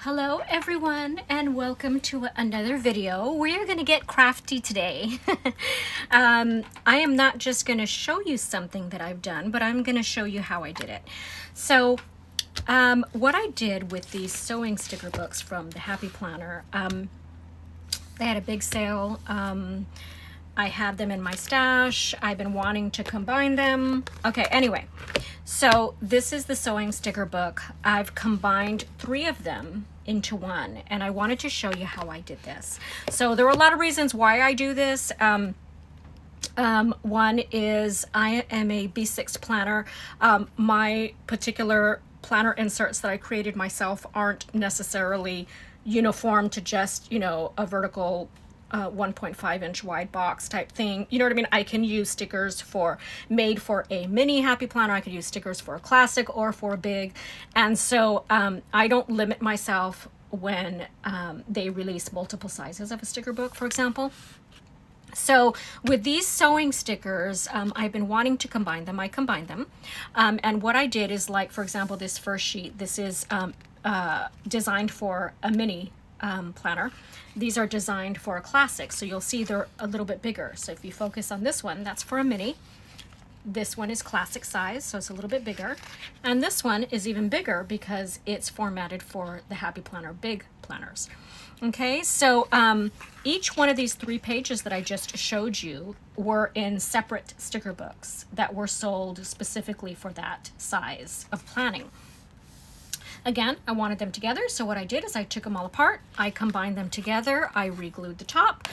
Hello everyone, and welcome to another video. We're going to get crafty today. I am not just going to show you something that I've done, but I'm going to show you how I did it. So what I did with these sewing sticker books from the Happy Planner, they had a big sale. I had them in my stash. I've been wanting to combine them. Okay, anyway, so this is the sewing sticker book. I've combined 3 of them into one, and I wanted to show you how I did this. So there are a lot of reasons why I do this. One is I am a B6 planner. My particular planner inserts that I created myself aren't necessarily uniform to just, you know, a vertical 1.5 inch wide box type thing. You know what I mean? I can use stickers made for a mini Happy Planner. I could use stickers for a classic or for a big. And so I don't limit myself when they release multiple sizes of a sticker book, for example. So with these sewing stickers, I've been wanting to combine them. I combined them. And what I did is, like, for example, this first sheet, this is designed for a mini planner. These are designed for a classic, so you'll see they're a little bit bigger. So if you focus on this one, that's for a mini. This one is classic size, so it's a little bit bigger. And this one is even bigger because it's formatted for the Happy Planner big planners. Okay, so each one of these 3 pages that I just showed you were in separate sticker books that were sold specifically for that size of planning. Again, I wanted them together, so what I did is I took them all apart, I combined them together, I re-glued the top,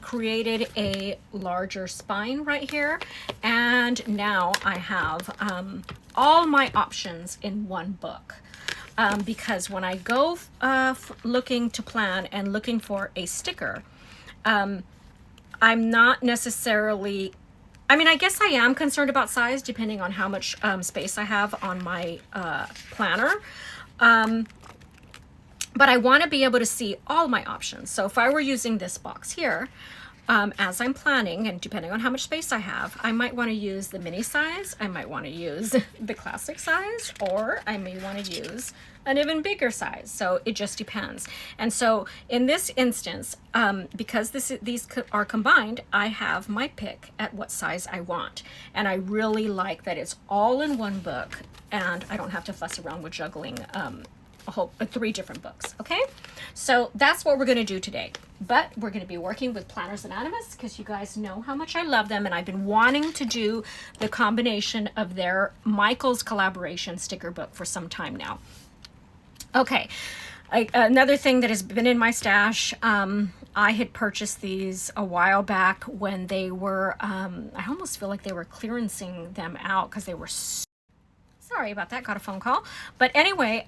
created a larger spine right here, and now I have all my options in one book. Because when I go looking to plan and looking for a sticker, I'm not necessarily, I mean, I guess I am concerned about size depending on how much space I have on my planner. But I want to be able to see all my options. So if I were using this box here, as I'm planning, and depending on how much space I have, I might want to use the mini size, I might want to use the classic size, or I may want to use an even bigger size. So it just depends. And so in this instance, because these are combined, I have my pick at what size I want. And I really like that it's all in one book, and I don't have to fuss around with juggling 3 different books. Okay, so that's what we're going to do today. But we're going to be working with Planners Anonymous because you guys know how much I love them, and I've been wanting to do the combination of their Michael's collaboration sticker book for some time now. Okay, another thing that has been in my stash, I had purchased these a while back when they were, I almost feel like they were clearancing them out because they were sorry about that, got a phone call. But anyway,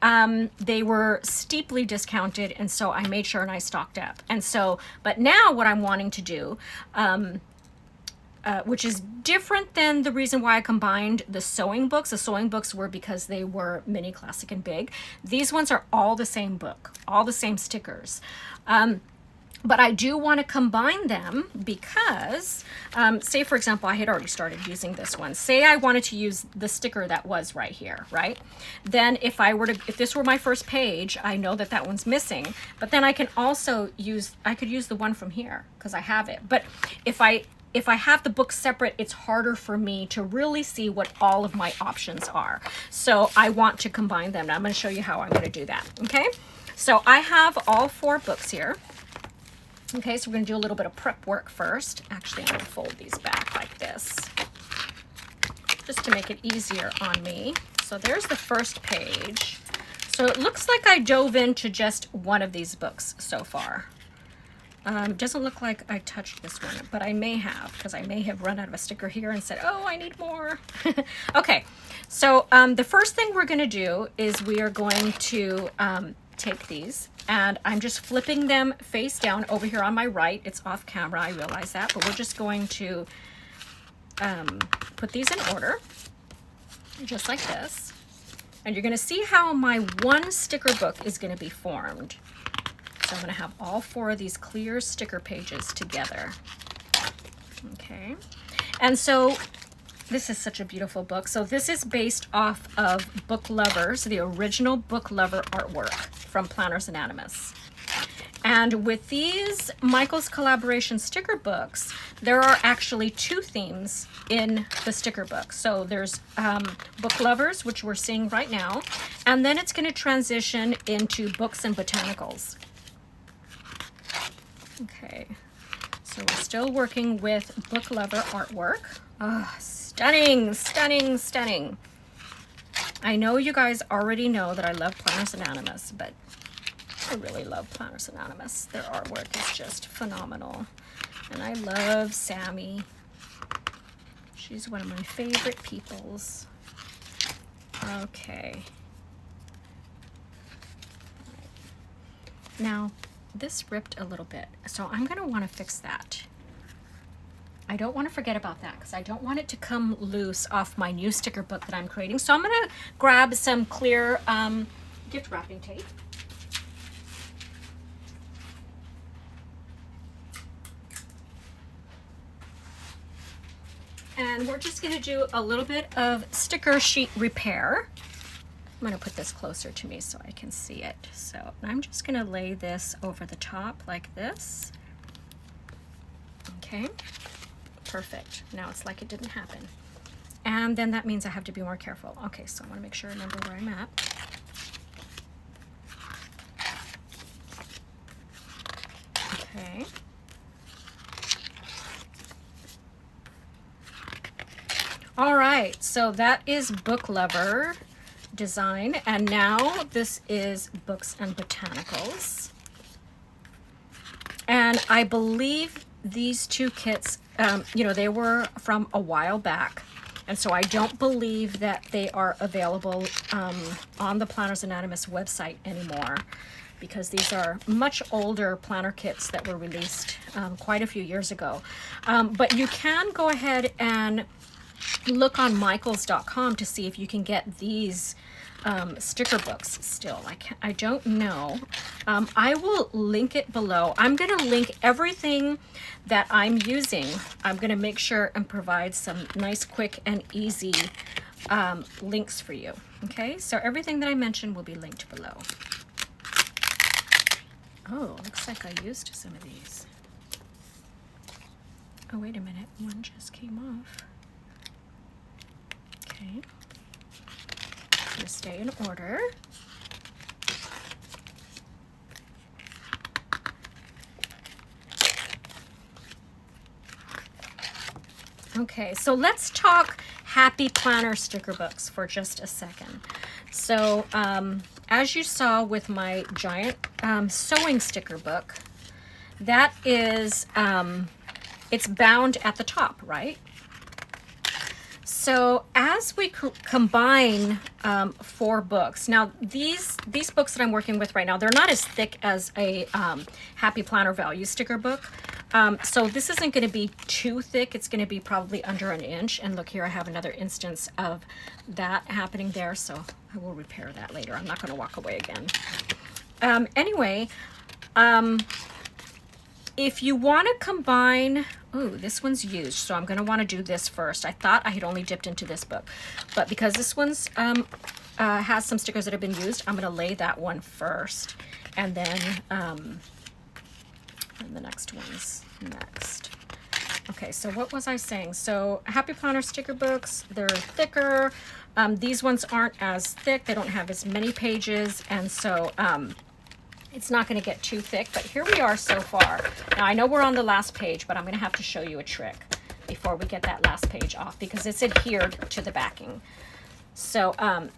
they were steeply discounted, and so I made sure and I stocked up. And so, but now what I'm wanting to do, which is different than the reason why I combined the sewing books. The sewing books were because they were mini, classic, and big. These ones are all the same book, all the same stickers. But I do want to combine them because, say for example, I had already started using this one. Say I wanted to use the sticker that was right here, right? Then if this were my first page, I know that that one's missing, but then I can also I could use the one from here because I have it. But if I have the book separate, it's harder for me to really see what all of my options are. So I want to combine them. Now I'm going to show you how I'm going to do that. Okay, so I have all 4 books here. Okay, so we're going to do a little bit of prep work first. Actually, I'm going to fold these back like this just to make it easier on me. So there's the first page. So it looks like I dove into just one of these books so far. Doesn't look like I touched this one, but I may have, because I may have run out of a sticker here and said, oh, I need more. Okay, so the first thing we're going to do is we are going to take these, and I'm just flipping them face down over here on my right. It's off camera, I realize that, but we're just going to put these in order, just like this. And you're going to see how my one sticker book is going to be formed. So I'm going to have all 4 of these clear sticker pages together. Okay, and so this is such a beautiful book. So this is based off of Book Lovers, the original Book Lover artwork from Planners Anonymous. And with these Michael's Collaboration sticker books, there are actually 2 themes in the sticker book. So there's Book Lovers, which we're seeing right now, and then it's going to transition into Books and Botanicals. Okay, so we're still working with Book Lover artwork. Oh, stunning, stunning, stunning. I know you guys already know that I love Planners Anonymous, but I really love Planners Anonymous. Their artwork is just phenomenal. And I love Sammy. She's one of my favorite peoples. Okay. Now, this ripped a little bit, so I'm going to want to fix that. I don't want to forget about that because I don't want it to come loose off my new sticker book that I'm creating. So I'm going to grab some clear gift wrapping tape. And we're just going to do a little bit of sticker sheet repair. I'm going to put this closer to me so I can see it. So I'm just going to lay this over the top like this. Okay, perfect. Now it's like it didn't happen. And then that means I have to be more careful. Okay, so I want to make sure I remember where I'm at. Okay. All right, so that is Book Lover design, and now this is Books and Botanicals. And I believe these 2 kits, you know, they were from a while back, and so I don't believe that they are available on the Planners Anonymous website anymore, because these are much older planner kits that were released quite a few years ago. But you can go ahead and look on michaels.com to see if you can get these sticker books still. I don't know. I will link it below. I'm going to link everything that I'm using. I'm going to make sure and provide some nice, quick, and easy links for you. Okay, so everything that I mentioned will be linked below. Oh, looks like I used some of these. Oh, wait a minute. One just came off. Okay, to stay in order. Okay, so let's talk Happy Planner sticker books for just a second. So as you saw with my giant sewing sticker book, that is, it's bound at the top, right? So as we combine 4 books, now these books that I'm working with right now, they're not as thick as a Happy Planner Value sticker book. So this isn't going to be too thick. It's going to be probably under an inch. And look here, I have another instance of that happening there. So I will repair that later. I'm not going to walk away again. Anyway, if you want to combine, oh, this one's used, so I'm going to want to do this first. I thought I had only dipped into this book, but because this one's has some stickers that have been used, I'm going to lay that one first, and then and the next one's next. Okay, so what was I saying? So Happy Planner sticker books, they're thicker. These ones aren't as thick. They don't have as many pages, and so it's not going to get too thick, but here we are so far. Now, I know we're on the last page, but I'm going to have to show you a trick before we get that last page off because it's adhered to the backing. So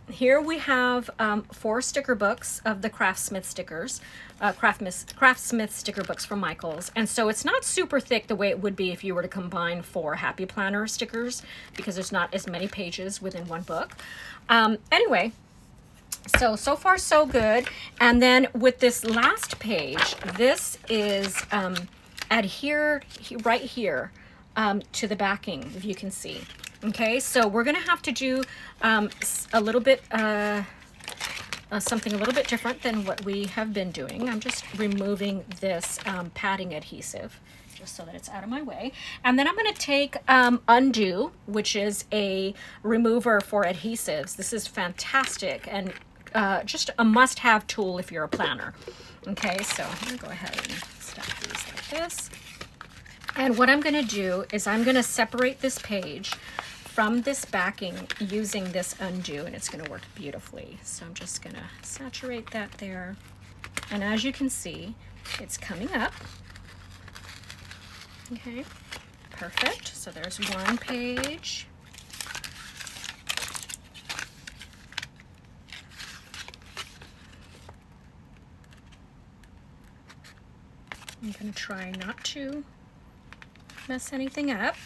here we have 4 sticker books of the Craftsmith stickers, Craftsmith sticker books from Michaels. And so it's not super thick the way it would be if you were to combine 4 Happy Planner stickers because there's not as many pages within one book. Anyway, so far so good. And then with this last page, this is adhered right here to the backing, if you can see. Okay, so we're gonna have to do a little bit something a little bit different than what we have been doing. I'm just removing this padding adhesive just so that it's out of my way. And then I'm going to take Undo, which is a remover for adhesives. This is fantastic and just a must-have tool if you're a planner. Okay, so I'm going to go ahead and stack these like this. And what I'm going to do is I'm going to separate this page from this backing using this undo, and it's going to work beautifully. So I'm just going to saturate that there. And as you can see, it's coming up. Okay, perfect. So there's one page. I'm going to try not to mess anything up.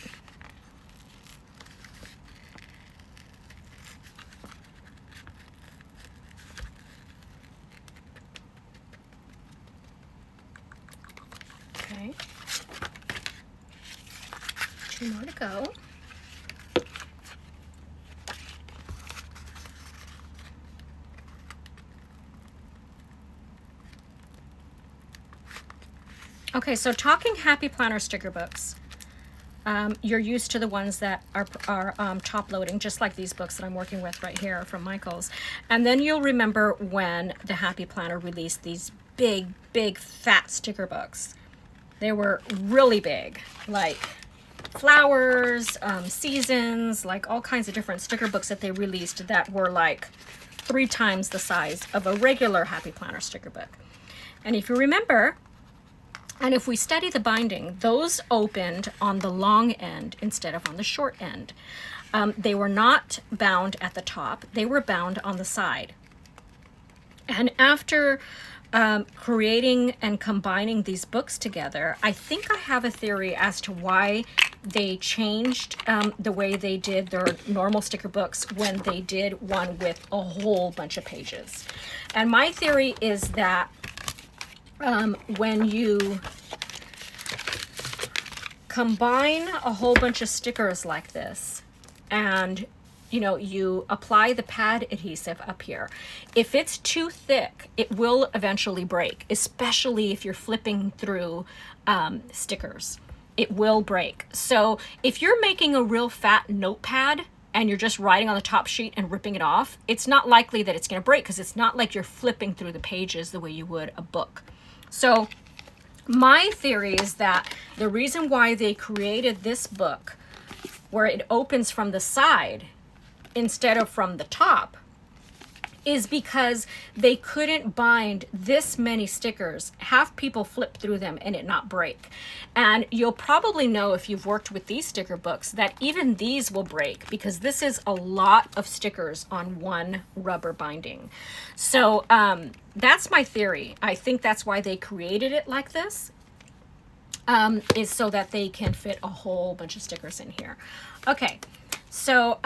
Okay. 2 more to go. Okay, so talking Happy Planner sticker books. You're used to the ones that are top loading, just like these books that I'm working with right here from Michaels. And then you'll remember when the Happy Planner released these big, big, fat sticker books. They were really big, like flowers, seasons, like all kinds of different sticker books that they released that were like 3 times the size of a regular Happy Planner sticker book. And if you remember, and if we study the binding, those opened on the long end instead of on the short end. They were not bound at the top, they were bound on the side. And after creating and combining these books together, I think I have a theory as to why they changed the way they did their normal sticker books when they did one with a whole bunch of pages. And my theory is that when you combine a whole bunch of stickers like this and you apply the pad adhesive up here, if it's too thick, it will eventually break, especially if you're flipping through stickers. It will break. So if you're making a real fat notepad and you're just writing on the top sheet and ripping it off, it's not likely that it's going to break because it's not like you're flipping through the pages the way you would a book. So my theory is that the reason why they created this book where it opens from the side instead of from the top is because they couldn't bind this many stickers, have people flip through them and it not break. And you'll probably know if you've worked with these sticker books that even these will break because this is a lot of stickers on one rubber binding. So that's my theory. I think that's why they created it like this, is so that they can fit a whole bunch of stickers in here. Okay, so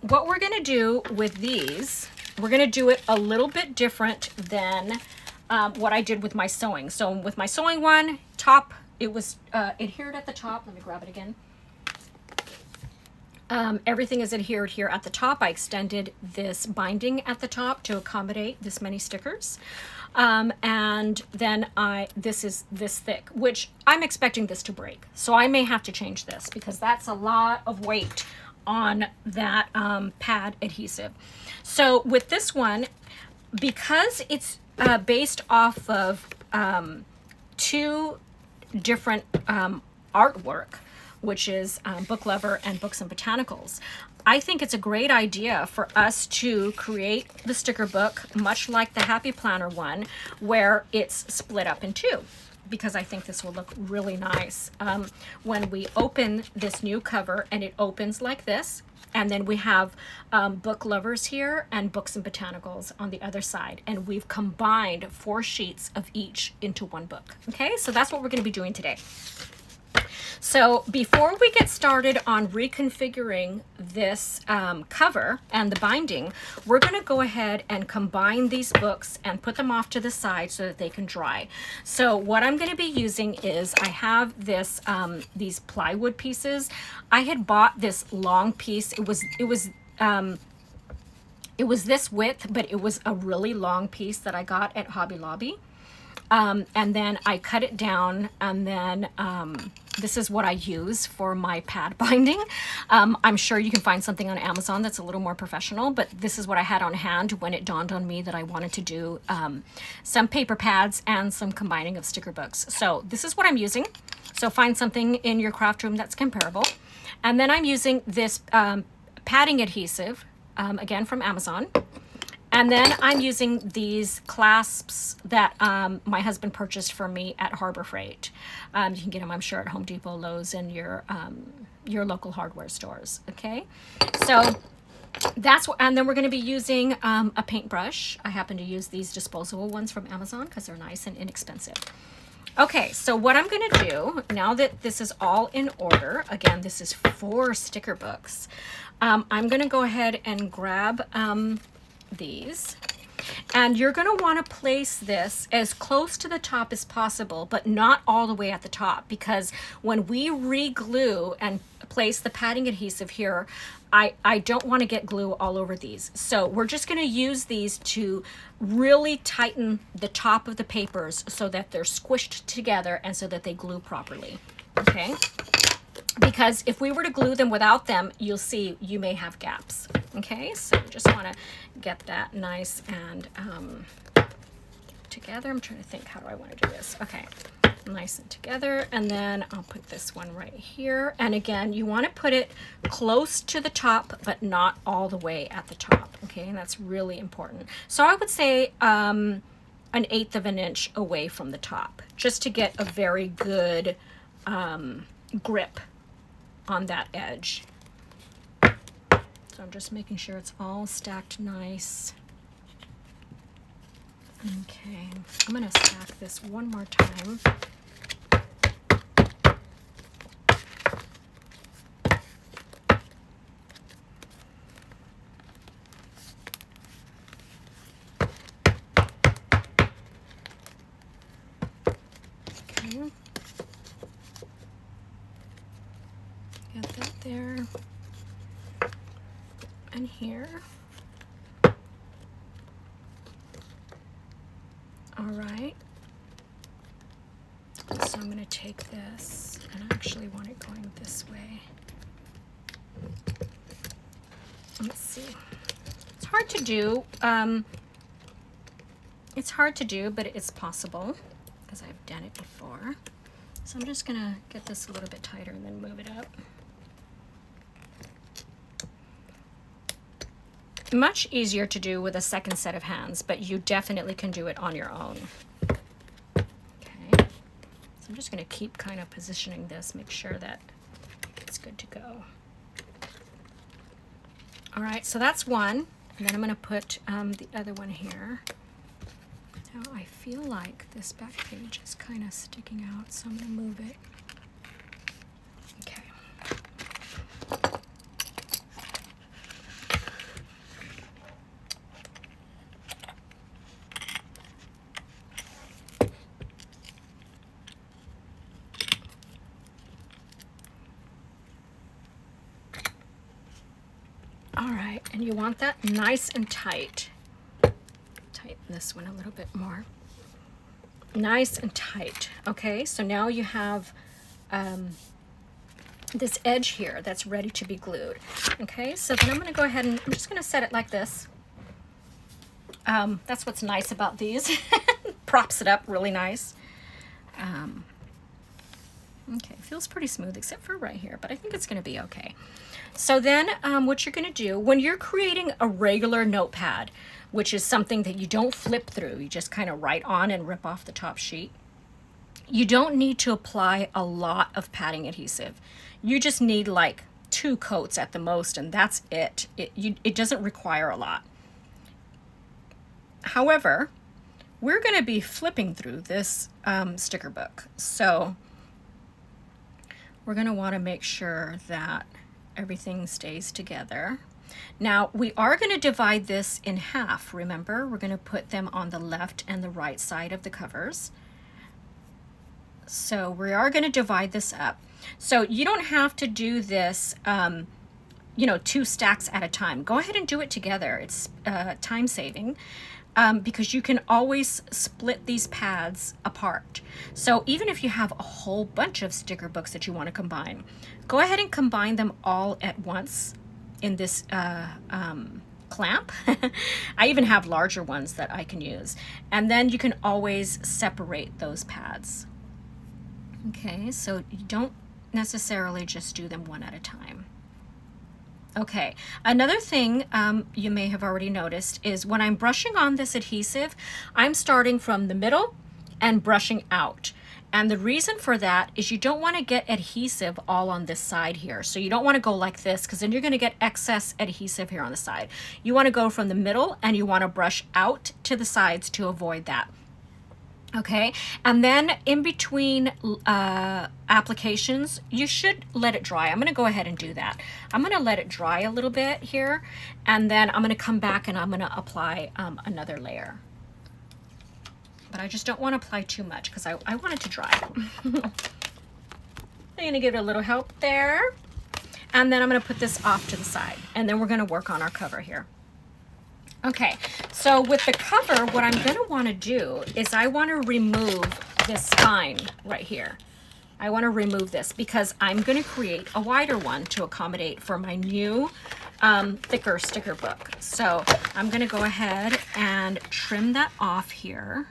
what we're going to do with these, we're going to do it a little bit different than what I did with my sewing. So with my sewing one, top, it was adhered at the top. Let me grab it again. Everything is adhered here at the top. I extended this binding at the top to accommodate this many stickers. And then this is this thick, which I'm expecting this to break. So I may have to change this because that's a lot of weight on that pad adhesive. So with this one, because it's based off of 2 different artwork, which is Book Lover and Books and Botanicals, I think it's a great idea for us to create the sticker book much like the Happy Planner one, where it's split up in 2. Because I think this will look really nice when we open this new cover, and it opens like this, and then we have Book Lovers here and Books and Botanicals on the other side, and we've combined 4 sheets of each into one book. Okay, so that's what we're going to be doing today. So before we get started on reconfiguring this cover and the binding, we're going to go ahead and combine these books and put them off to the side so that they can dry. So what I'm going to be using is I have this these plywood pieces. I had bought this long piece. It was this width, but it was a really long piece that I got at Hobby Lobby. And then I cut it down, and then this is what I use for my pad binding. I'm sure you can find something on Amazon that's a little more professional, but this is what I had on hand when it dawned on me that I wanted to do some paper pads and some combining of sticker books. So this is what I'm using. So find something in your craft room that's comparable. And then I'm using this padding adhesive, again from Amazon. And then I'm using these clasps that my husband purchased for me at Harbor Freight. You can get them, I'm sure, at Home Depot, Lowe's, and your local hardware stores. Okay, so that's what. And then we're going to be using a paintbrush. I happen to use these disposable ones from Amazon because they're nice and inexpensive. Okay, so what I'm going to do now that this is all in order, again, this is 4 sticker books. I'm going to go ahead and grab these, and you're going to want to place this as close to the top as possible, but not all the way at the top, because when we re-glue and place the padding adhesive here, I don't want to get glue all over these. So we're just going to use these to really tighten the top of the papers so that they're squished together and so that they glue properly. Okay? Because if we were to glue them without them, you'll see you may have gaps. Okay, so you just want to get that nice and together. I'm trying to think, how do I want to do this? Okay, nice and together, and then I'll put this one right here. And again, you want to put it close to the top, but not all the way at the top. Okay, and that's really important. So I would say 1/8 of an inch away from the top, just to get a very good grip on that edge. So I'm just making sure it's all stacked nice. Okay, I'm going to stack this one more time. Okay. Get that there. And here. All right. So I'm going to take this, and I actually want it going this way. Let's see. It's hard to do. It's hard to do, but it's possible because I've done it before. So I'm just going to get this a little bit tighter and then move it up. Much easier to do with a second set of hands, but you definitely can do it on your own. Okay, so I'm just going to keep kind of positioning this, make sure that it's good to go. All right, so that's one, and then I'm going to put the other one here. Now I feel like this back page is kind of sticking out, so I'm going to move it. Okay. All right, and you want that nice and tight. Tighten this one a little bit more. Nice and tight. Okay, so now you have this edge here that's ready to be glued. Okay, so then I'm going to go ahead and I'm just going to set it like this. That's what's nice about these. Props it up really nice. Okay, feels pretty smooth except for right here, but I think it's going to be okay. So then what you're going to do when you're creating a regular notepad, which is something that you don't flip through, you just kind of write on and rip off the top sheet, you don't need to apply a lot of padding adhesive. You just need like 2 coats at the most, and that's it. It doesn't require a lot. However, we're going to be flipping through this sticker book, so we're going to want to make sure that everything stays together. Now, we are going to divide this in half. Remember, we're going to put them on the left and the right side of the covers. So we are going to divide this up. So you don't have to do this, 2 stacks at a time. Go ahead and do it together. It's time saving. because you can always split these pads apart. So even if you have a whole bunch of sticker books that you want to combine, go ahead and combine them all at once in this clamp. I even have larger ones that I can use. And then you can always separate those pads. Okay, so you don't necessarily just do them one at a time. Okay, another thing you may have already noticed is when I'm brushing on this adhesive, I'm starting from the middle and brushing out. And the reason for that is you don't want to get adhesive all on this side here. So you don't want to go like this, because then you're going to get excess adhesive here on the side. You want to go from the middle and you want to brush out to the sides to avoid that. Okay, and then in between applications, you should let it dry. I'm going to go ahead and do that. I'm going to let it dry a little bit here, and then I'm going to come back and I'm going to apply another layer. But I just don't want to apply too much because I want it to dry. I'm going to give it a little help there, and then I'm going to put this off to the side, and then we're going to work on our cover here. Okay, so with the cover, what I'm going to want to do is I want to remove this spine right here. I want to remove this because I'm going to create a wider one to accommodate for my new thicker sticker book. So I'm going to go ahead and trim that off here.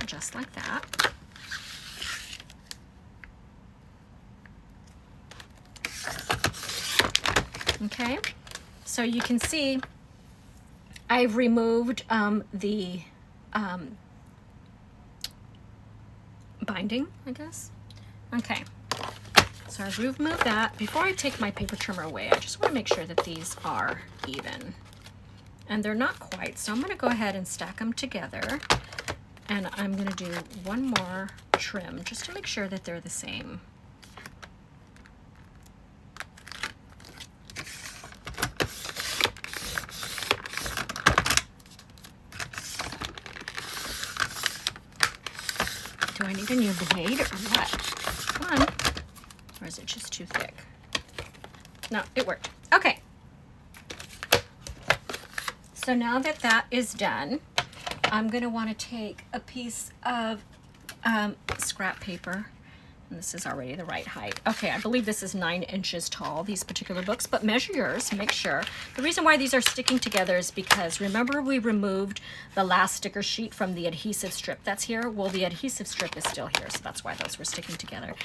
Just like that. Okay, so you can see I've removed the binding, I guess. Okay, so I've removed that. Before I take my paper trimmer away, I just want to make sure that these are even. And they're not quite, so I'm going to go ahead and stack them together. And I'm going to do one more trim just to make sure that they're the same. Do I need a new blade or what? Come on. Or is it just too thick? No, it worked. Okay. So now that that is done, I'm going to want to take a piece of scrap paper. And this is already the right height. Okay, I believe this is 9 inches tall, these particular books, but measure yours, make sure. The reason why these are sticking together is because remember we removed the last sticker sheet from the adhesive strip that's here? Well, the adhesive strip is still here, so that's why those were sticking together.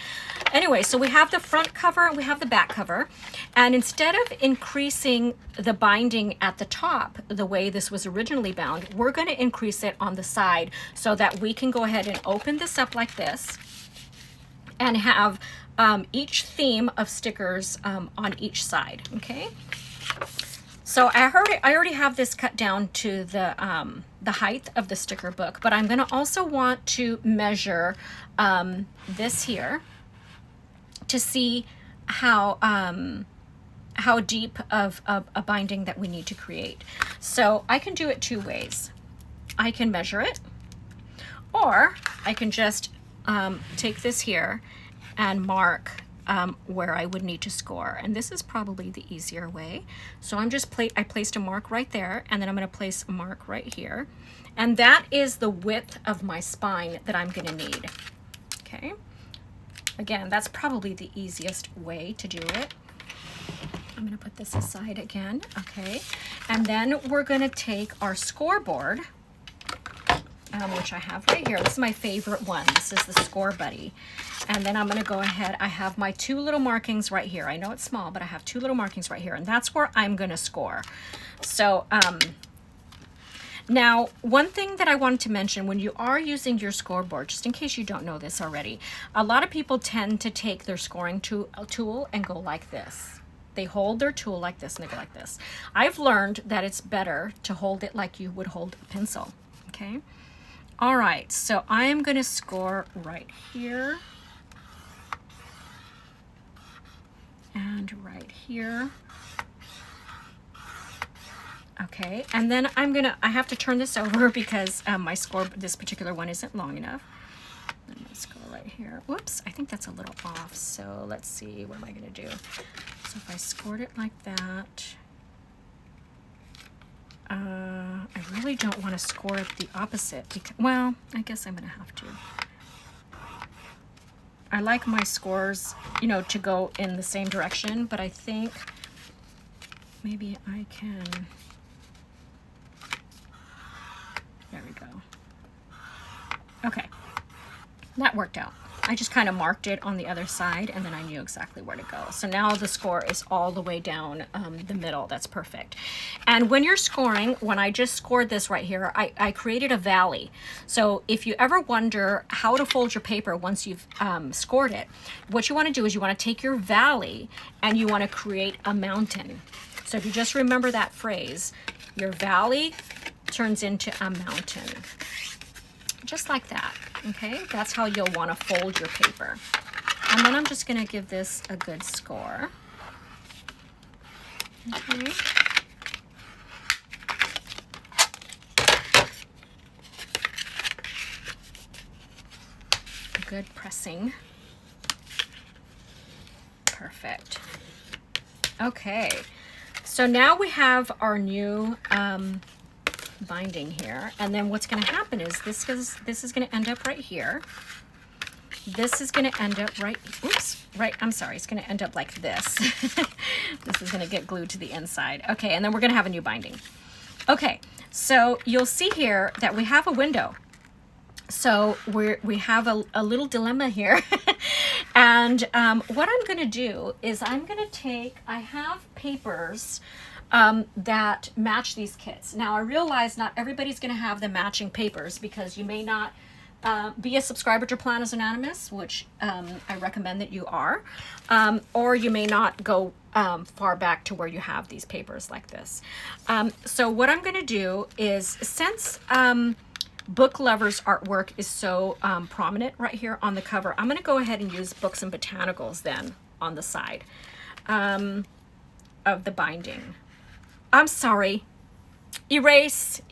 Anyway, so we have the front cover and we have the back cover. And instead of increasing the binding at the top, the way this was originally bound, we're going to increase it on the side so that we can go ahead and open this up like this and have each theme of stickers on each side, okay? So I already have this cut down to the height of the sticker book, but I'm gonna also want to measure this here to see how deep of a binding that we need to create. So I can do it two ways. I can measure it, or I can just take this here and mark where I would need to score, and this is probably the easier way. So I'm just I placed a mark right there, and then I'm going to place a mark right here, and that is the width of my spine that I'm going to need. Okay, again, that's probably the easiest way to do it. I'm going to put this aside again. Okay, and then we're going to take our scoreboard, which I have right here. This is my favorite one. This is the Score Buddy. And then I'm going to go ahead. I have my two little markings right here. I know it's small, but I have two little markings right here, and that's where I'm going to score. So now, one thing that I wanted to mention, when you are using your scoreboard, just in case you don't know this already, a lot of people tend to take their scoring tool and go like this. They hold their tool like this and they go like this. I've learned that it's better to hold it like you would hold a pencil. Okay. All right, so I am going to score right here and right here. Okay, and then I have to turn this over because my score, this particular one isn't long enough. I'm going to score right here. Whoops, I think that's a little off. So let's see, what am I going to do? So if I scored it like that, I really don't want to score it the opposite because, well, I guess I'm going to have to. I like my scores, you know, to go in the same direction, but I think maybe I can, there we go. Okay, that worked out. I just kind of marked it on the other side and then I knew exactly where to go. So now the score is all the way down the middle. That's perfect. And when you're scoring, when I just scored this right here, I created a valley. So if you ever wonder how to fold your paper once you've scored it, what you want to do is you want to take your valley and you want to create a mountain. So if you just remember that phrase, your valley turns into a mountain. Just like that, okay? That's how you'll want to fold your paper. And then I'm just going to give this a good score. Okay. Good pressing. Perfect. Okay, so now we have our new binding here, and then what's going to happen is this is going to end up right here. This is going to end up right, oops, right, I'm sorry, it's going to end up like this. This is going to get glued to the inside. Okay, and then we're going to have a new binding. Okay, so you'll see here that we have a window. So we have a little dilemma here. And what I'm going to do is I'm going to take, I have papers that match these kits. Now I realize not everybody's going to have the matching papers because you may not be a subscriber to Planners Anonymous, which I recommend that you are, or you may not go far back to where you have these papers like this. So what I'm going to do is, since Book Lovers artwork is so prominent right here on the cover, I'm going to go ahead and use Books and Botanicals then on the side of the binding. I'm sorry. Erase.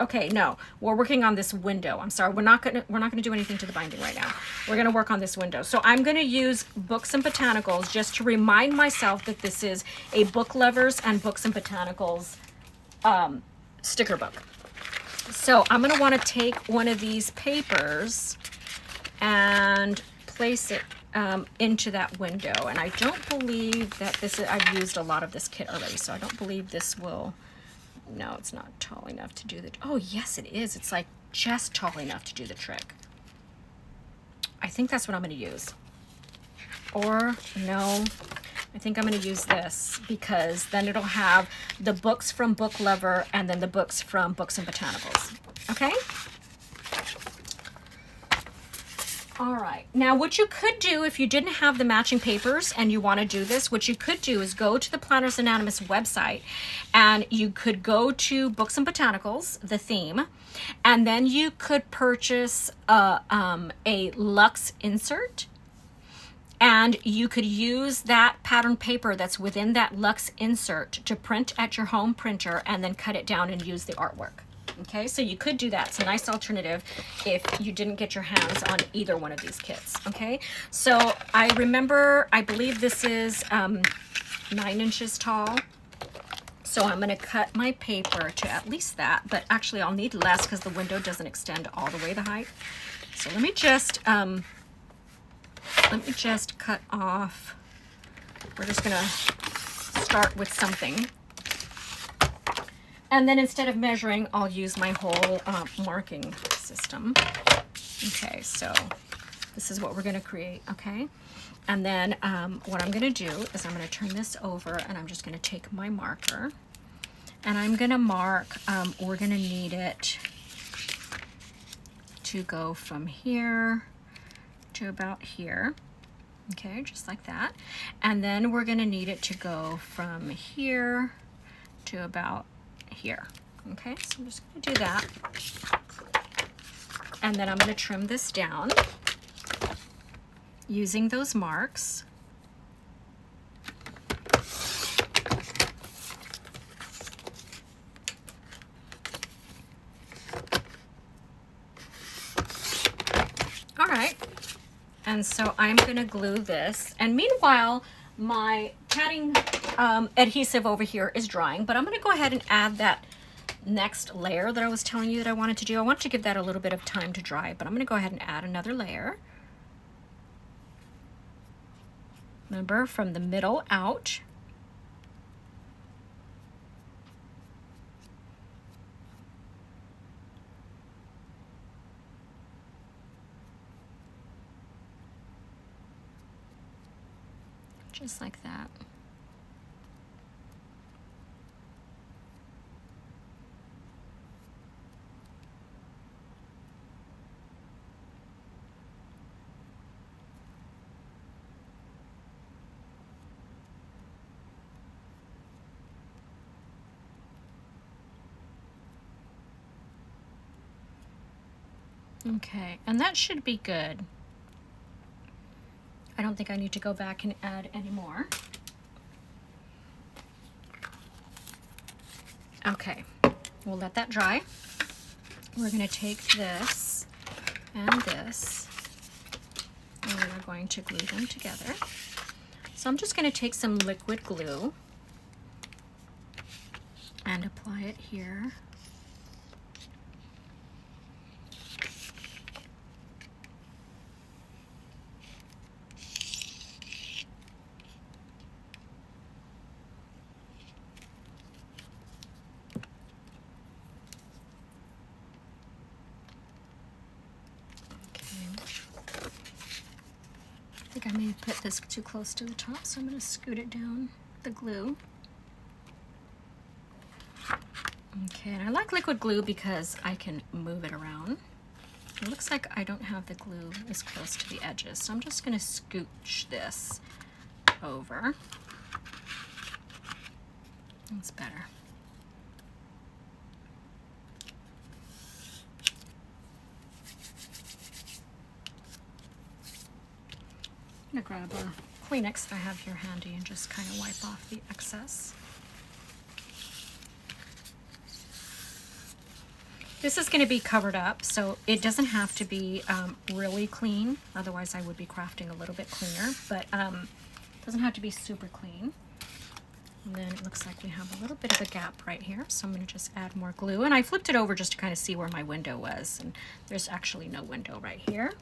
Okay, no, we're working on this window. I'm sorry, we're not gonna do anything to the binding right now. We're gonna work on this window. So I'm gonna use Books and Botanicals just to remind myself that this is a Book Lovers and Books and Botanicals sticker book. So I'm gonna want to take one of these papers and place it into that window. And I don't believe that this is, I've used a lot of this kit already, so I don't believe this will, no, it's not tall enough to do the, oh yes it is. It's like just tall enough to do the trick. I think that's what I'm going to use. Or no, I think I'm going to use this because then it'll have the books from Book Lover and then the books from Books and Botanicals. Okay? All right, now what you could do if you didn't have the matching papers and you want to do this, what you could do is go to the Planners Anonymous website and you could go to Books and Botanicals, the theme, and then you could purchase a luxe insert, and you could use that pattern paper that's within that luxe insert to print at your home printer and then cut it down and use the artwork. Okay, so you could do that. It's a nice alternative if you didn't get your hands on either one of these kits. Okay, so I remember, I believe this is 9 inches tall. So I'm going to cut my paper to at least that, but actually I'll need less because the window doesn't extend all the way the height. So let me just cut off. We're just going to start with something. And then instead of measuring, I'll use my whole marking system. Okay, so this is what we're going to create, okay? And then what I'm going to do is I'm going to turn this over and I'm just going to take my marker and I'm going to mark, we're going to need it to go from here to about here. Okay, just like that. And then we're going to need it to go from here to about here. Okay, so I'm just going to do that. And then I'm going to trim this down using those marks. All right. And so I'm going to glue this. And meanwhile, my padding adhesive over here is drying, but I'm going to go ahead and add that next layer that I was telling you that I wanted to do. I want to give that a little bit of time to dry, but I'm going to go ahead and add another layer. Remember, from the middle out. Just like that. Okay, and that should be good. I don't think I need to go back and add any more. Okay, we'll let that dry. We're going to take this and this, and we're going to glue them together. So I'm just going to take some liquid glue and apply it here. I think I may have put this too close to the top, so I'm going to scoot it down, the glue. Okay, and I like liquid glue because I can move it around. It looks like I don't have the glue as close to the edges, so I'm just going to scooch this over. That's better. I'm going to grab a Kleenex that I have here handy and just kind of wipe off the excess. This is going to be covered up, so it doesn't have to be really clean. Otherwise, I would be crafting a little bit cleaner, but it doesn't have to be super clean. And then it looks like we have a little bit of a gap right here, so I'm going to just add more glue. And I flipped it over just to kind of see where my window was, and there's actually no window right here.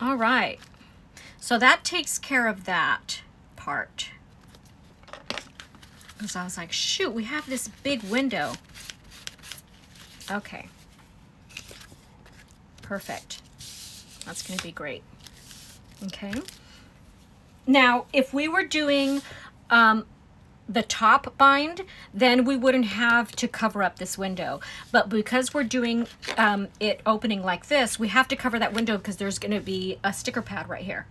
All right, so that takes care of that part. Because I was like, shoot, we have this big window. Okay, perfect. That's going to be great. Okay. Now, if we were doing the top bind, then we wouldn't have to cover up this window. But because we're doing it opening like this, we have to cover that window because there's going to be a sticker pad right here.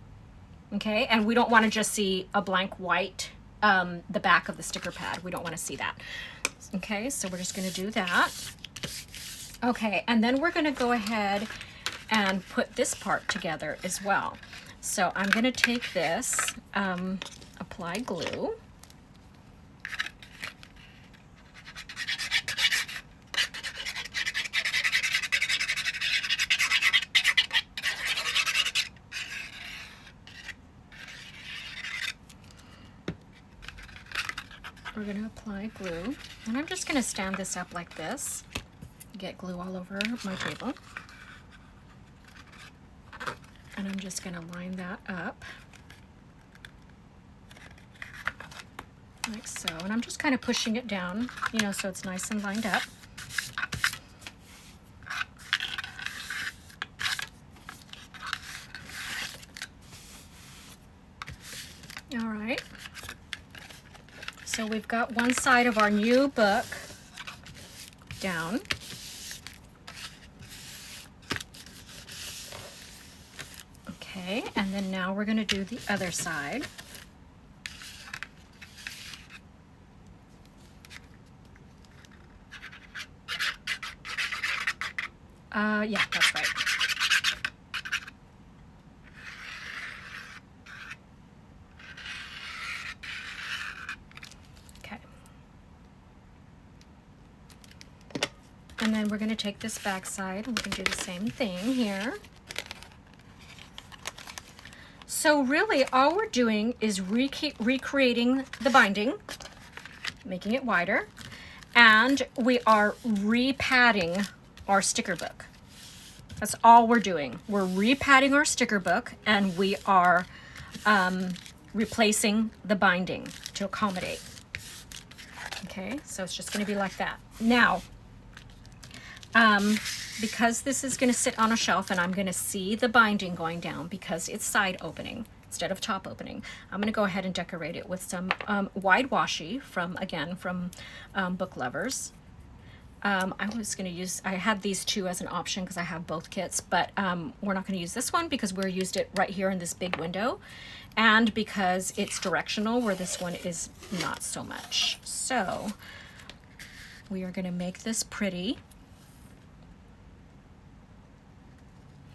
Okay, and we don't want to just see a blank white, the back of the sticker pad. We don't want to see that. Okay, so we're just going to do that. Okay, and then we're going to go ahead and put this part together as well. So I'm going to take this, apply glue. We're going to apply glue, and I'm just going to stand this up like this, get glue all over my table, and I'm just going to line that up like so, and I'm just kind of pushing it down, you know, so it's nice and lined up. All right. So we've got one side of our new book down. Okay, and then now we're going to do the other side. Yeah, that's right. And then we're going to take this back side and we're going to do the same thing here. So really all we're doing is recreating the binding, making it wider, and we are repadding our sticker book. That's all we're doing. We're repadding our sticker book, and we are replacing the binding to accommodate. Okay, so it's just going to be like that. Now, because this is going to sit on a shelf and I'm going to see the binding going down because it's side opening instead of top opening, I'm going to go ahead and decorate it with some wide washi from Book Lovers. I was going to use, I had these two as an option because I have both kits, but we're not going to use this one because we used it right here in this big window, and because it's directional where this one is not so much. So we are going to make this pretty.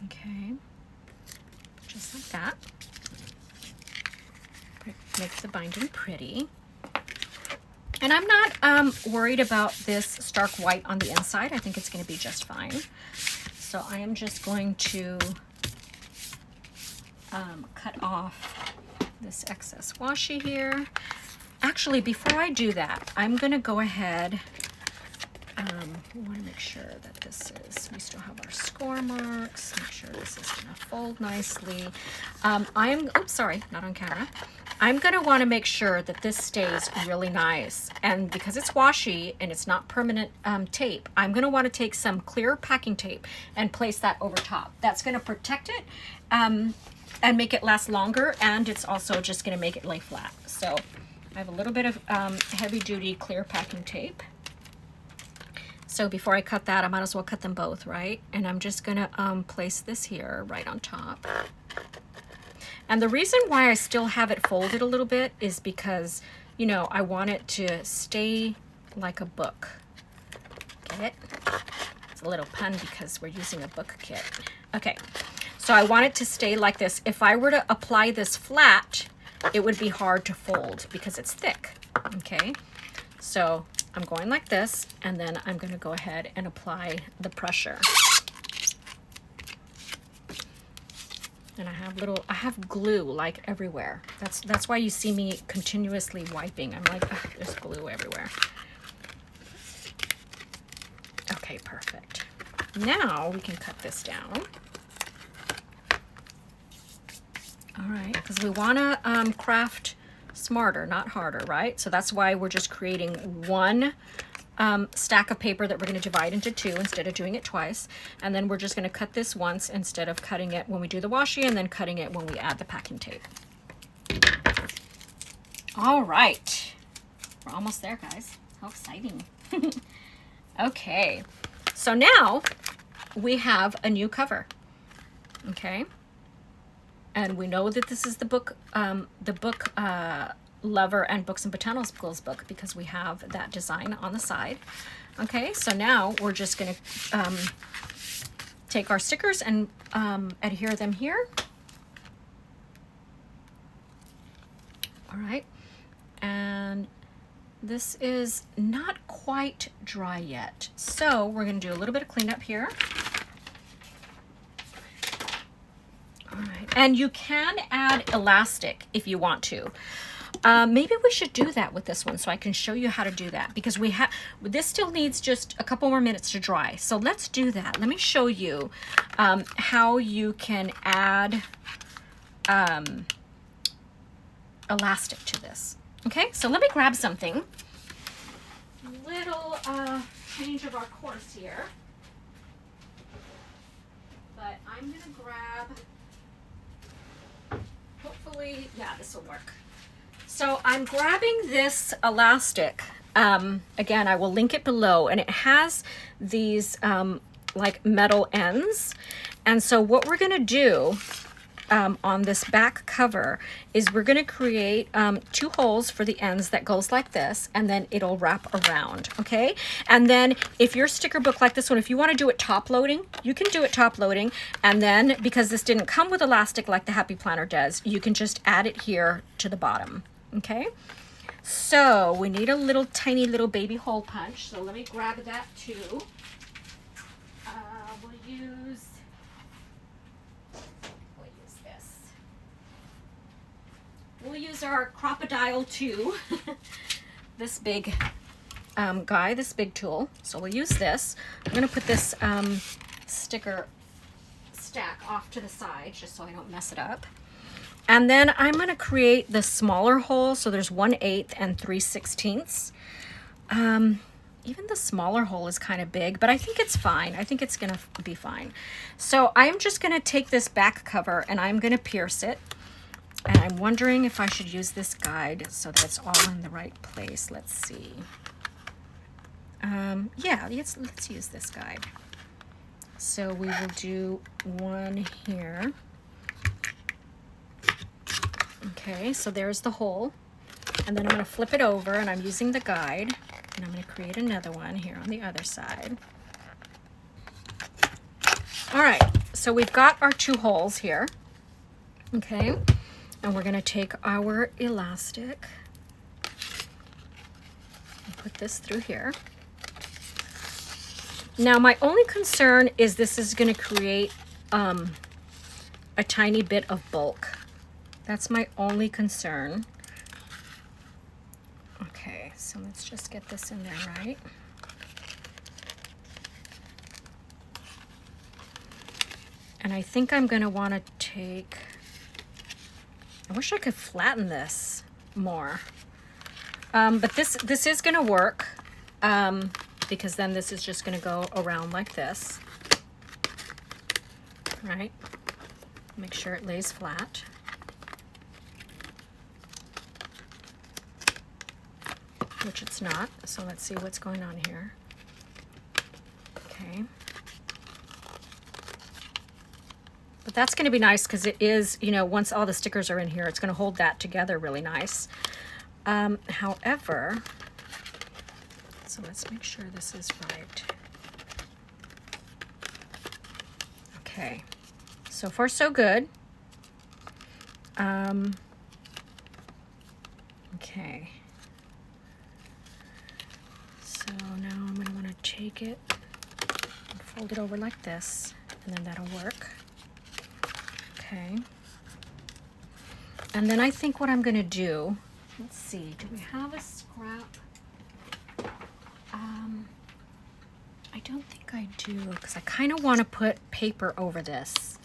Okay, just like that. Make the binding pretty. And I'm not worried about this stark white on the inside. I think it's going to be just fine. So I am just going to cut off this excess washi here. Actually, before I do that, I'm going to go ahead. We want to make sure that this is, we still have our score marks. Make sure this is going to fold nicely. Oops, sorry, not on camera. I'm going to want to make sure that this stays really nice. And because it's washi and it's not permanent tape, I'm going to want to take some clear packing tape and place that over top. That's going to protect it and make it last longer. And it's also just going to make it lay flat. So I have a little bit of heavy duty clear packing tape. So before I cut that, I might as well cut them both, right? And I'm just going to place this here right on top. And the reason why I still have it folded a little bit is because, you know, I want it to stay like a book. Get it? It's a little pun because we're using a book kit. Okay, so I want it to stay like this. If I were to apply this flat, it would be hard to fold because it's thick, okay? So I'm going like this, and then I'm going to go ahead and apply the pressure. And I have glue like everywhere. That's why you see me continuously wiping. I'm like, ugh, there's glue everywhere. Okay, perfect. Now we can cut this down. All right, because we want to craft smarter, not harder, right? So that's why we're just creating one stack of paper that we're going to divide into two instead of doing it twice. And then we're just going to cut this once instead of cutting it when we do the washi and then cutting it when we add the packing tape. All right, we're almost there, guys. How exciting. Okay, so now we have a new cover. Okay, and we know that this is the book Lover and Books and Botanicals book because we have that design on the side. Okay, so now we're just going to take our stickers and adhere them here. All right, and this is not quite dry yet, so we're going to do a little bit of cleanup here. All right, and you can add elastic if you want to. Maybe we should do that with this one so I can show you how to do that, because this still needs just a couple more minutes to dry. So let's do that. Let me show you how you can add elastic to this. Okay, so let me grab something. Little change of our course here. But I'm gonna grab, hopefully, yeah, this will work. So I'm grabbing this elastic. Again, I will link it below, and it has these like metal ends. And so what we're gonna do on this back cover is we're gonna create 2 holes for the ends that goes like this, and then it'll wrap around, okay? And then if your sticker book like this one, if you wanna do it top loading, you can do it top loading, and then because this didn't come with elastic like the Happy Planner does, you can just add it here to the bottom. Okay, so we need a little tiny little baby hole punch. So let me grab that too. We'll use this. we'll use our Crocodile 2, this big guy, this big tool. So we'll use this. I'm going to put this sticker stack off to the side just so I don't mess it up. And then I'm going to create the smaller hole. So there's 1/8 and 3/16. Even the smaller hole is kind of big, but I think it's fine. I think it's going to be fine. So I'm just going to take this back cover and I'm going to pierce it. And I'm wondering if I should use this guide so that it's all in the right place. Let's see. Yeah, let's use this guide. So we will do one here. Okay, so there's the hole. And then I'm going to flip it over and I'm using the guide. And I'm going to create another one here on the other side. All right, so we've got our 2 holes here. Okay, and we're going to take our elastic and put this through here. Now, my only concern is this is going to create a tiny bit of bulk. That's my only concern. Okay, so let's just get this in there, right? And I think I'm going to want to take, I wish I could flatten this more. But this is going to work because then this is just going to go around like this, right? Make sure it lays flat. Which it's not, so let's see what's going on here. Okay. But that's going to be nice because it is, you know, once all the stickers are in here, it's going to hold that together really nice. However, so let's make sure this is right. Okay, so far so good. Okay. So now I'm going to want to take it and fold it over like this, and then that'll work. Okay. And then I think what I'm going to do, let's see, do we have a scrap? I don't think I do, because I kind of want to put paper over this,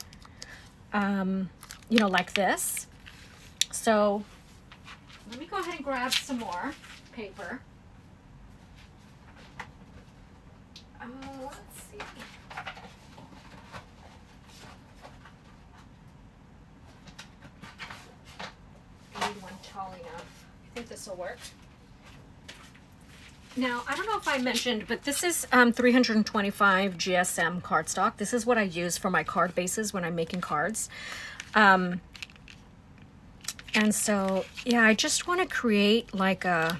you know, like this. So let me go ahead and grab some more paper. Let's see. I need one tall enough. I think this will work. Now, I don't know if I mentioned, but this is 325 GSM cardstock. This is what I use for my card bases when I'm making cards. And so, yeah, I just want to create like a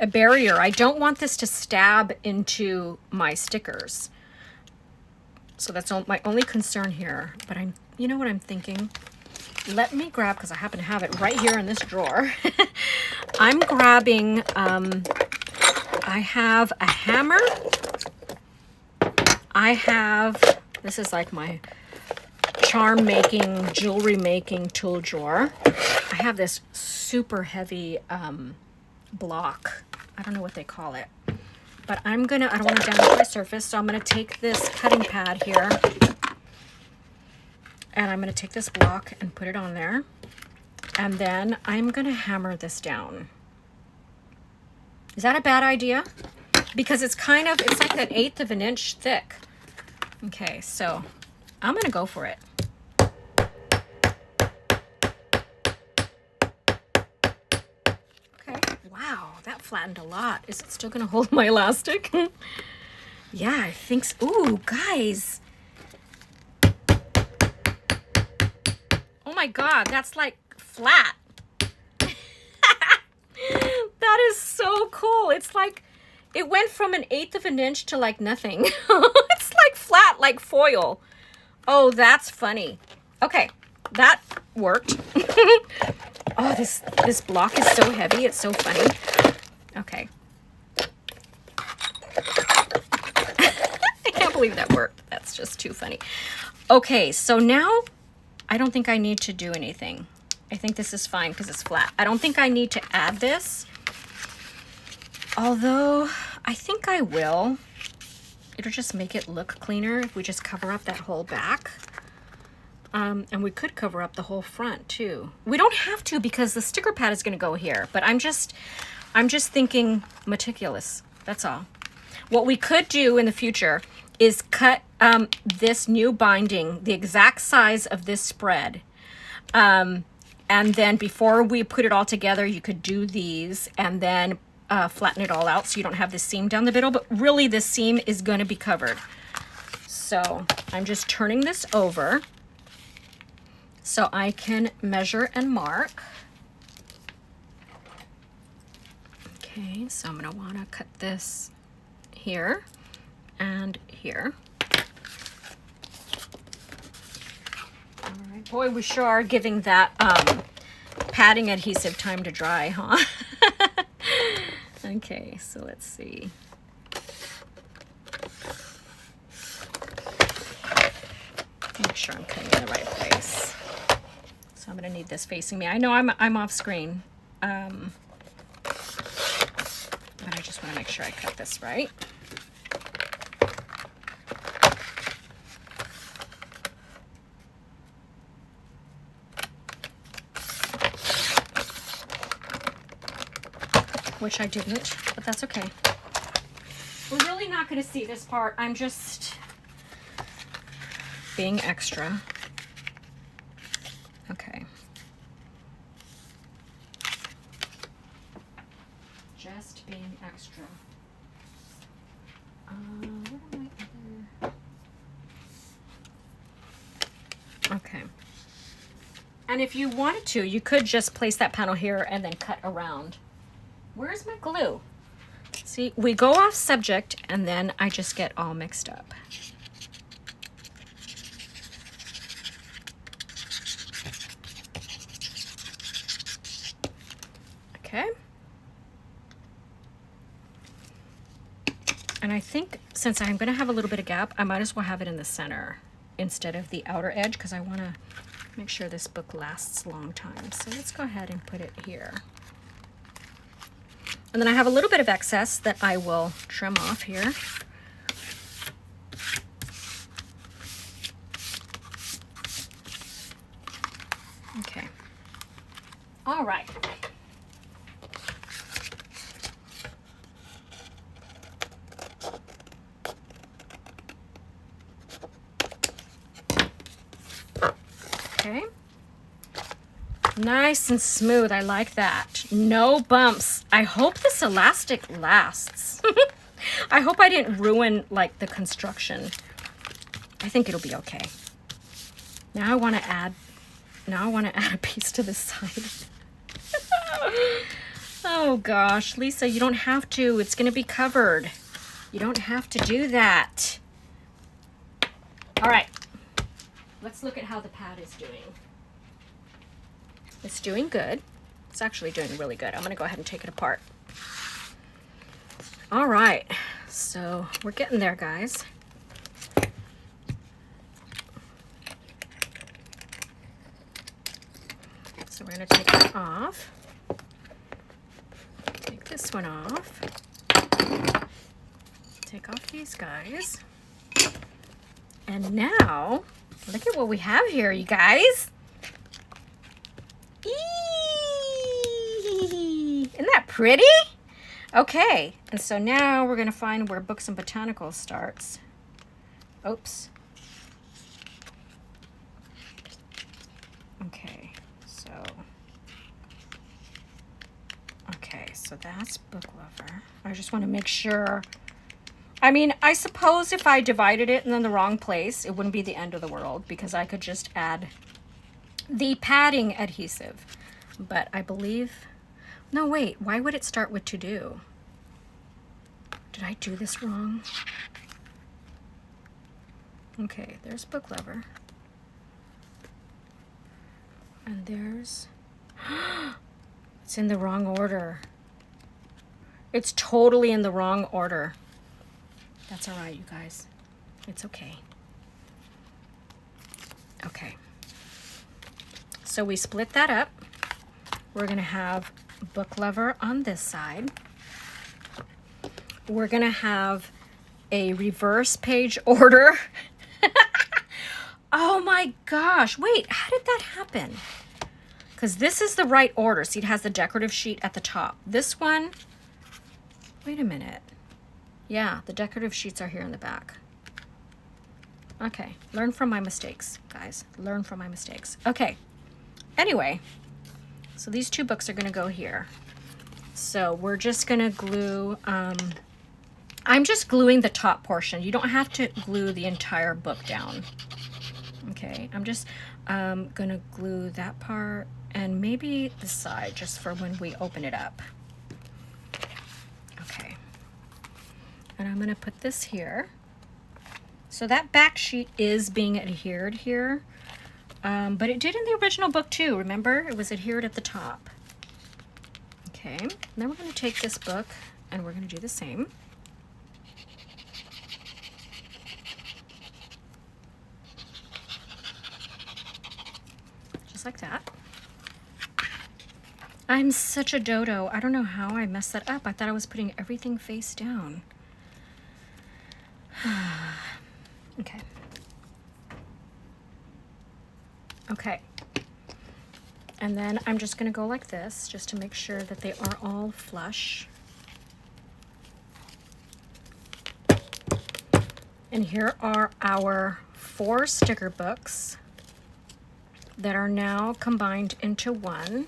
barrier. I don't want this to stab into my stickers. So that's my only concern here. But you know what I'm thinking? Let me grab, because I happen to have it right here in this drawer. I'm grabbing, I have a hammer. I have, this is like my charm making, jewelry making tool drawer. I have this super heavy block. I don't know what they call it. But I don't want to damage my surface, so I'm going to take this cutting pad here. And I'm going to take this block and put it on there. And then I'm going to hammer this down. Is that a bad idea? Because it's like 1/8 of an inch thick. Okay, so I'm going to go for it. Okay, wow, that flattened a lot. Is it still going to hold my elastic? Yeah, I think so. Ooh, guys. Oh my God, that's like flat. That is so cool. It's like, it went from 1/8 of an inch to like nothing. It's like flat, like foil. Oh, that's funny. Okay, that worked. Oh, this block is so heavy. It's so funny. Okay. I can't believe that worked. That's just too funny. Okay, so now I don't think I need to do anything. I think this is fine because it's flat. I don't think I need to add this. Although, I think I will. It'll just make it look cleaner if we just cover up that whole back. And we could cover up the whole front too. We don't have to because the sticker pad is going to go here, but I'm just thinking meticulous. That's all. What we could do in the future is cut this new binding the exact size of this spread. And then before we put it all together, you could do these and then flatten it all out so you don't have this seam down the middle, but really this seam is going to be covered. So I'm just turning this over so I can measure and mark. Okay, so I'm going to want to cut this here and here. All right, boy, we sure are giving that padding adhesive time to dry, huh? Okay, so let's see. Make sure I'm cutting in the right place. So I'm going to need this facing me. I know I'm off screen, but I just want to make sure I cut this right. Which I didn't, but that's okay. We're really not going to see this part. I'm just being extra. Okay. Just being extra. What am I other? Okay. And if you wanted to, you could just place that panel here and then cut around. Where's my glue? See, we go off subject and then I just get all mixed up. Okay. And I think since I'm going to have a little bit of gap, I might as well have it in the center instead of the outer edge because I want to make sure this book lasts a long time. So let's go ahead and put it here. And then I have a little bit of excess that I will trim off here. Okay. All right. Okay. Nice and smooth. I like that. No bumps. I hope this elastic lasts. I hope I didn't ruin like the construction. I think it'll be okay. Now I want to add a piece to the side. Oh gosh, Lisa, you don't have to. It's going to be covered. You don't have to do that. All right. Let's look at how the pad is doing. It's doing good. It's actually doing really good. I'm going to go ahead and take it apart. All right. So we're getting there, guys. So we're going to take it off. Take this one off. Take off these guys. And now, look at what we have here, you guys. Isn't that pretty? Okay, and so now we're going to find where Books and Botanicals starts. Oops. Okay, so that's Book Lover. I just want to make sure. I mean, I suppose if I divided it in the wrong place, it wouldn't be the end of the world because I could just add the padding adhesive. But I believe, no wait, why would it start with to do? Did I do this wrong? Okay, there's Book Lover. And there's, it's in the wrong order. It's totally in the wrong order. That's all right, you guys. It's okay. Okay. So we split that up. We're gonna have Book Lover on this side. We're gonna have a reverse page order. Oh my gosh, wait, how did that happen? Because this is the right order. See, it has the decorative sheet at the top. This one, wait a minute. Yeah, the decorative sheets are here in the back. Okay, learn from my mistakes, guys. Learn from my mistakes. Okay, anyway, so these two books are gonna go here. So we're just gonna glue, I'm just gluing the top portion. You don't have to glue the entire book down. Okay, I'm just gonna glue that part and maybe the side just for when we open it up. Okay, and I'm gonna put this here. So that back sheet is being adhered here, but it did in the original book too, remember? It was adhered at the top. Okay, and then we're gonna take this book and we're gonna do the same. Like that. I'm such a dodo. I don't know how I messed that up. I thought I was putting everything face down. Okay. Okay. And then I'm just going to go like this just to make sure that they are all flush. And here are our 4 sticker books that are now combined into one.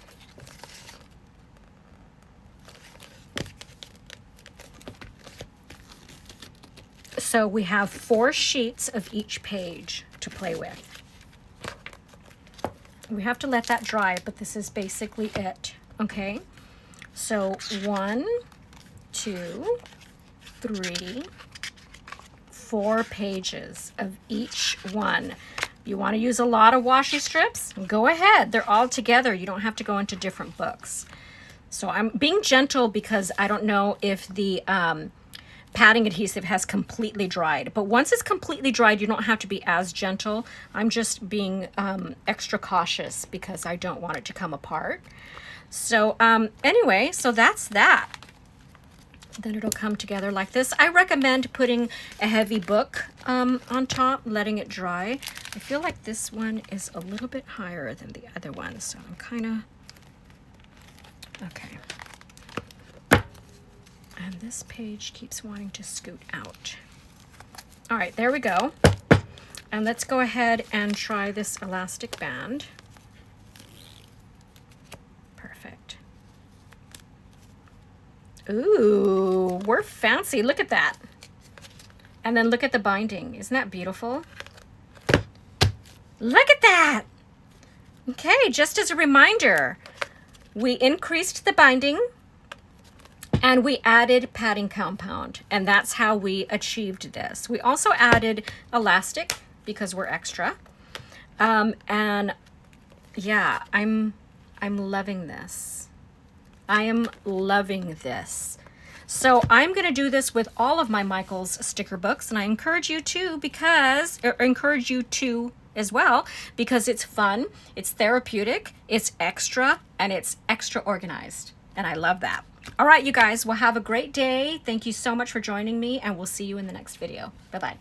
So we have 4 sheets of each page to play with. We have to let that dry, but this is basically it, okay? So 1, 2, 3, 4 pages of each one. You want to use a lot of washi strips? Go ahead. They're all together. You don't have to go into different books. So I'm being gentle because I don't know if the padding adhesive has completely dried. But once it's completely dried, you don't have to be as gentle. I'm just being extra cautious because I don't want it to come apart. So anyway, so that's that. Then it'll come together like this. I recommend putting a heavy book on top, letting it dry. I feel like this one is a little bit higher than the other one, so I'm kind of, okay. And this page keeps wanting to scoot out. All right, there we go. And let's go ahead and try this elastic band. Perfect. Ooh, we're fancy. Look at that. And then look at the binding. Isn't that beautiful? Look at that. Okay, just as a reminder, we increased the binding and we added padding compound, and that's how we achieved this. We also added elastic because we're extra. And yeah, I'm loving this. I am loving this. So I'm going to do this with all of my Michaels sticker books, and I encourage you to as well, because it's fun, it's therapeutic, it's extra, and it's extra organized. And I love that. All right, you guys, well, have a great day. Thank you so much for joining me, and we'll see you in the next video. Bye-bye.